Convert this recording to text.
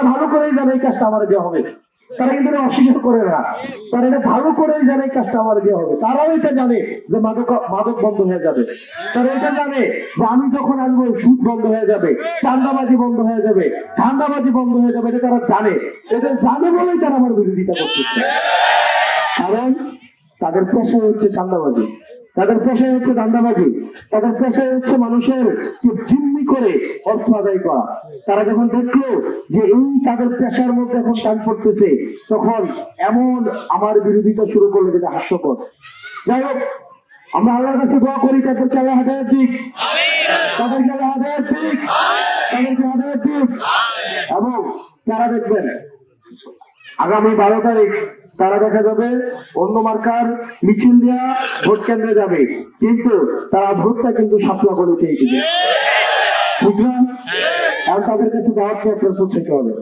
ভালো করেই জানে এই কাজটা আমার দেওয়া হবে, তারা কিন্তু অস্বীকার করে না, তারা এটা ভালো করেই জানে এই কাজটা আমার দেওয়া হবে। তারাও এটা জানে যে মাদক বন্ধ হয়ে যাবে, তারা এটা জানে যে আমি যখন আসবো সুদ বন্ধ হয়ে যাবে, চাঁদাবাজি বন্ধ হয়ে যাবে, ধান্দাবাজি বন্ধ হয়ে যাবে, এটা তারা জানে। এটা জানে বলেই তারা আমার বিরোধিতা করতেছে। কারণ তাদের পেশা হচ্ছে চাঁদাবাজি, তাদের পেশায় হচ্ছে ধান্দাবাজি, তাদের পেশায় হচ্ছে মানুষের জিম্মি করে অর্থ আদায় করা। তারা যখন দেখলো যে এই তাদের পেশার মধ্যে এখন টান পড়তেছে, তখন এমন আমার বিরোধিতা শুরু করলো যেটা হাস্যকর। যাই হোক, আমরা আল্লাহর কাছে দোয়া করি তাদেরকে আল্লাহ হেদায়েত দিক, তাদেরকে আল্লাহ হেদায়েত দিক, তাদেরকে হেদায়েত দিক। এবং তারা দেখবেন আগামী 12 তারিখ তারা দেখা যাবে অন্য মার্কার মিছিল দিয়া ভোট কেন্দ্রে যাবে, কিন্তু তারা ভোটটা কিন্তু সাপলা গলিতেই দিবে, বুঝলাম। আর তাদের কাছে দাওয়াত নিয়ে আপনার পৌঁছাতে হবে।